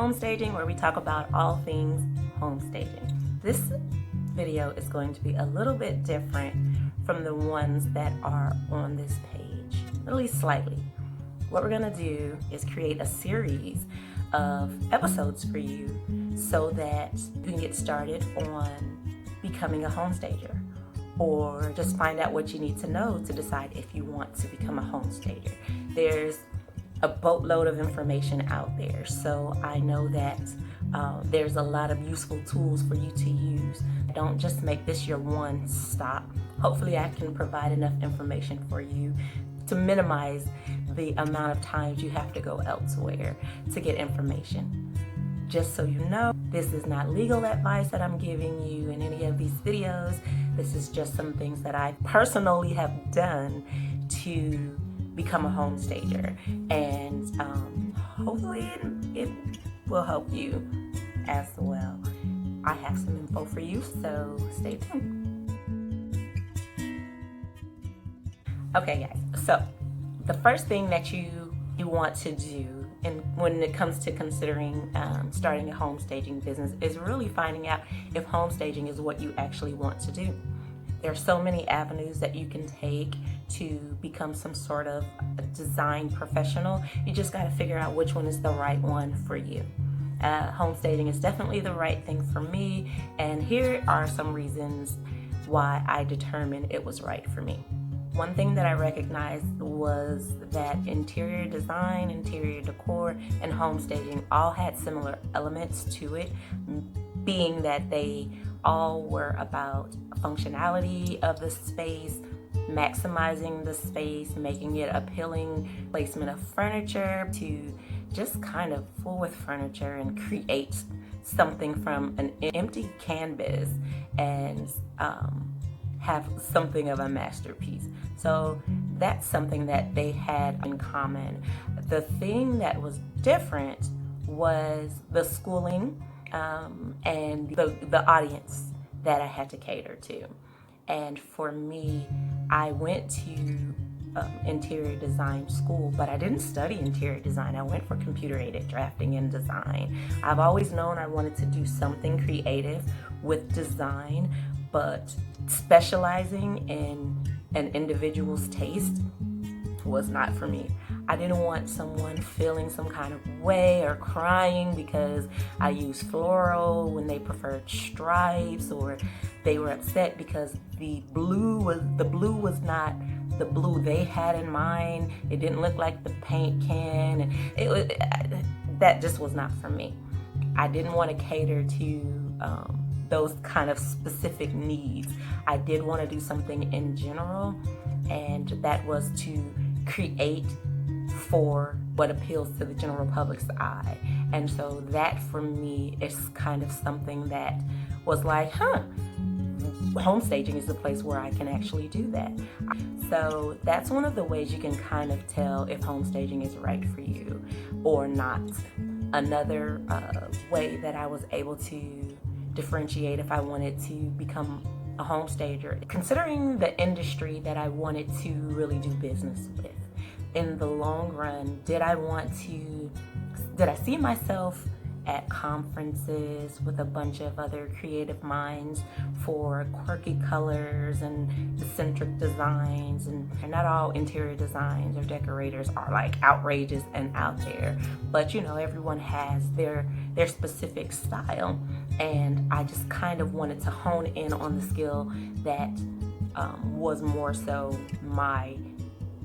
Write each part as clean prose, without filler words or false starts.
Homestaging, where we talk about all things homestaging. This video is going to be a little bit different from the ones that are on this page, at least slightly. What we're gonna do is create a series of episodes for you so that you can get started on becoming a homestager, or just find out what you need to know to decide if you want to become a homestager. There's a boatload of information out there, so I know that there's a lot of useful tools for you to use. Don't just make this your one stop. Hopefully I can provide enough information for you to minimize the amount of times you have to go elsewhere to get information. Just so you know, this is not legal advice that I'm giving you in any of these videos. This is just some things that I personally have done to become a homestager, and hopefully it will help you as well. I have some info for you, so stay tuned. Okay guys, so the first thing that you want to do when it comes to considering starting a homestaging business is really finding out if homestaging is what you actually want to do. There are so many avenues that you can take to become some sort of a design professional. You just got to figure out which one is the right one for you. Homestaging is definitely the right thing for me, and here are some reasons why I determined it was right for me. One thing that I recognized was that interior design, interior decor, and homestaging all had similar elements to it, being that they all were about functionality of the space, maximizing the space, making it appealing, placement of furniture, to just kind of fool with furniture and create something from an empty canvas and have something of a masterpiece. So that's something that they had in common. The thing that was different was the schooling and the audience that I had to cater to. And for me, I went to interior design school, but I didn't study interior design. I went for computer-aided drafting and design. I've always known I wanted to do something creative with design, but specializing in an individual's taste was not for me. I didn't want someone feeling some kind of way or crying because I used floral when they preferred stripes, or they were upset because the blue was not the blue they had in mind. It didn't look like the paint can, and that just was not for me. I didn't want to cater to those kind of specific needs. I did want to do something in general, and that was to create for what appeals to the general public's eye. And so that for me is kind of something that was like, homestaging is the place where I can actually do that. So that's one of the ways you can kind of tell if homestaging is right for you or not. Another way that I was able to differentiate if I wanted to become a homestager, considering the industry that I wanted to really do business with. In the long run, did I see myself at conferences with a bunch of other creative minds for quirky colors and eccentric designs? And not all interior designs or decorators are like outrageous and out there, but you know, everyone has their specific style, and I just kind of wanted to hone in on the skill that was more so my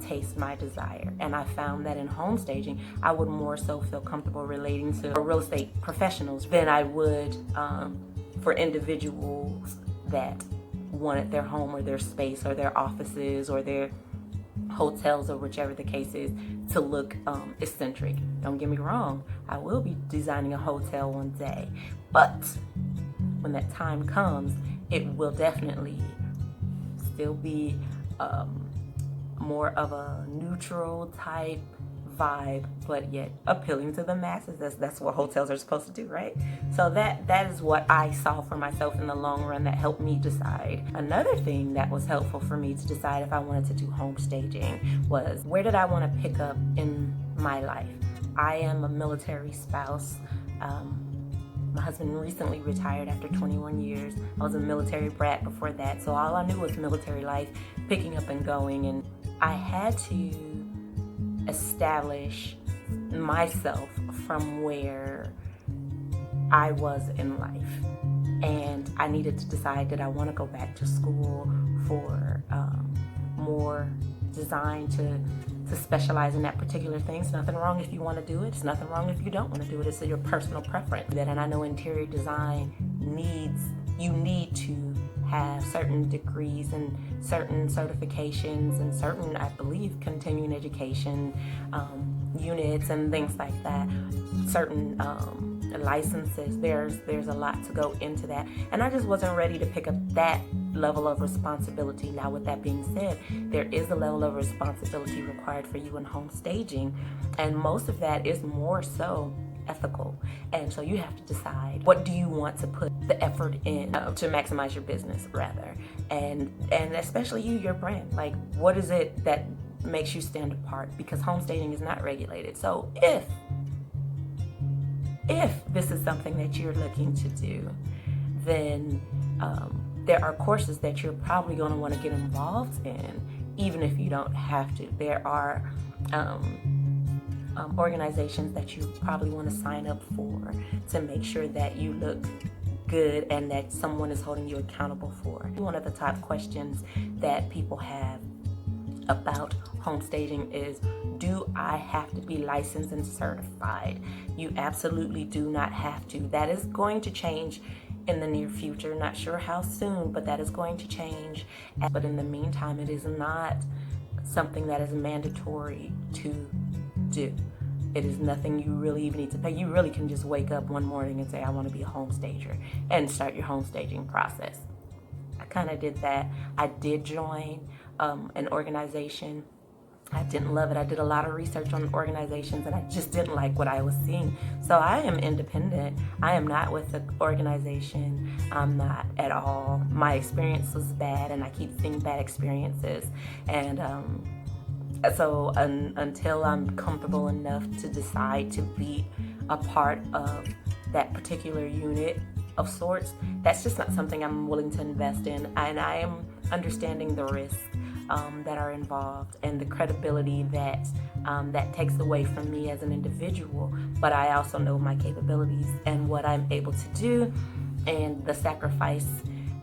taste, my desire. And I found that in homestaging, I would more so feel comfortable relating to real estate professionals than I would for individuals that wanted their home or their space or their offices or their hotels or whichever the case is to look eccentric. Don't get me wrong, I will be designing a hotel one day, but when that time comes, it will definitely still be more of a neutral type vibe, but yet appealing to the masses. That's what hotels are supposed to do, right? So that is what I saw for myself in the long run that helped me decide. Another thing that was helpful for me to decide if I wanted to do homestaging was, where did I want to pick up in my life? I am a military spouse. My husband recently retired after 21 years. I was a military brat before that, so all I knew was military life, picking up and going, and I had to establish myself from where I was in life. And I needed to decide, did I want to go back to school for more design to specialize in that particular thing? It's nothing wrong if you want to do it. It's nothing wrong if you don't want to do it. It's your personal preference. And I know interior design you need to have certain degrees and certain certifications and certain, I believe, continuing education units and things like that. Certain licenses. There's a lot to go into that, and I just wasn't ready to pick up that level of responsibility. Now, with that being said, there is a level of responsibility required for you in home staging, and most of that is more so ethical. And so you have to decide, what do you want to put the effort in to maximize your business, rather, and especially your brand. Like, what is it that makes you stand apart? Because home staging is not regulated. So if this is something that you're looking to do, then there are courses that you're probably going to want to get involved in, even if you don't have to. There are organizations that you probably want to sign up for to make sure that you look good and that someone is holding you accountable for. One of the top questions that people have about home staging is, do I have to be licensed and certified? You absolutely do not have to. That is going to change in the near future. Not sure how soon, but that is going to change. But in the meantime, it is not something that is mandatory to do. It is nothing you really even need to pay. You really can just wake up one morning and say, I want to be a home stager, and start your home staging process. I kind of did that. I did join an organization. I didn't love it. I did a lot of research on organizations, and I just didn't like what I was seeing. So I am independent. I am not with the organization. I'm not at all. My experience was bad, and I keep seeing bad experiences. And so until I'm comfortable enough to decide to be a part of that particular unit of sorts, that's just not something I'm willing to invest in. And I am understanding the risks that are involved, and the credibility that that takes away from me as an individual. But I also know my capabilities and what I'm able to do, and the sacrifice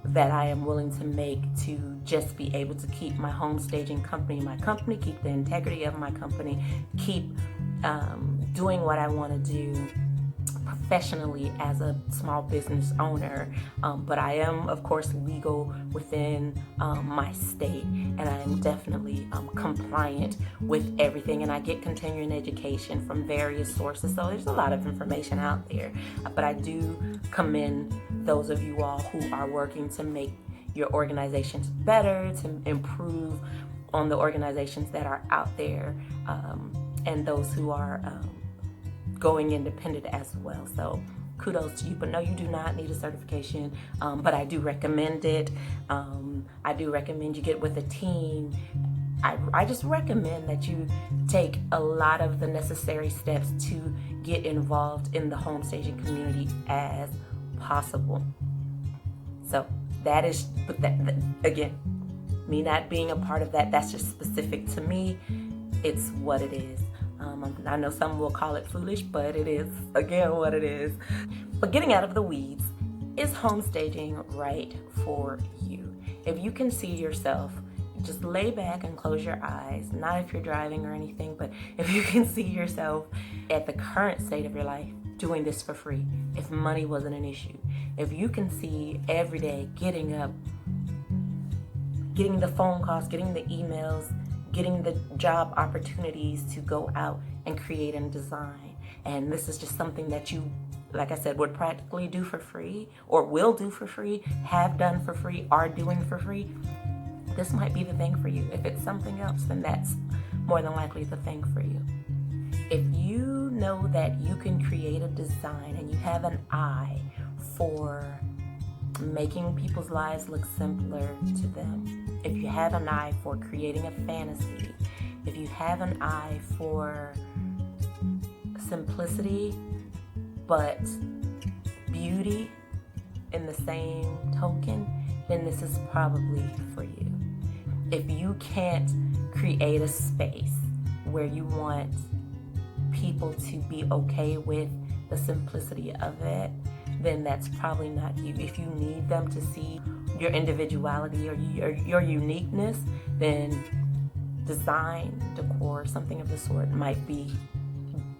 that I am willing to make to just be able to keep my home staging company, keep the integrity of my company, keep doing what I want to do professionally as a small business owner. But I am, of course, legal within my state, and I am definitely compliant with everything, and I get continuing education from various sources. So there's a lot of information out there, but I do commend those of you all who are working to make your organizations better, to improve on the organizations that are out there, and those who are going independent as well. So kudos to you. But no, you do not need a certification, but I do recommend it. I do recommend you get with a team. I just recommend that you take a lot of the necessary steps to get involved in the home staging community as possible. So that is, but that again, me not being a part of that, that's just specific to me. It's what it is. I know some will call it foolish, but it is, again, what it is. But getting out of the weeds, is home staging right for you? If you can see yourself, just lay back and close your eyes, not if you're driving or anything, but if you can see yourself at the current state of your life doing this for free, if money wasn't an issue, if you can see every day getting up, getting the phone calls, getting the emails, getting the job opportunities to go out and create and design. And this is just something that you, like I said, would practically do for free, or will do for free, have done for free, are doing for free. This might be the thing for you. If it's something else, then that's more than likely the thing for you. If you know that you can create a design and you have an eye for making people's lives look simpler to them, if you have an eye for creating a fantasy, if you have an eye for simplicity but beauty in the same token, then this is probably for you. If you can't create a space where you want people to be okay with the simplicity of it, then that's probably not you. If you need them to see your individuality or your uniqueness, then design, decor, something of the sort might be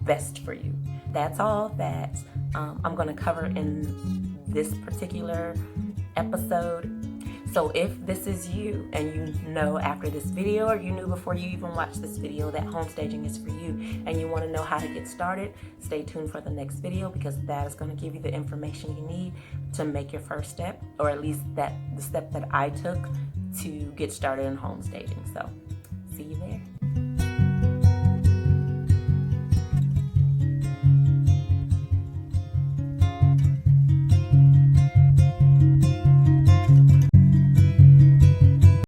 best for you. That's all that I'm going to cover in this particular episode. So if this is you and you know after this video, or you knew before you even watched this video, that homestaging is for you and you want to know how to get started, stay tuned for the next video, because that is going to give you the information you need to make your first step, or at least the step that I took to get started in homestaging. So see you there.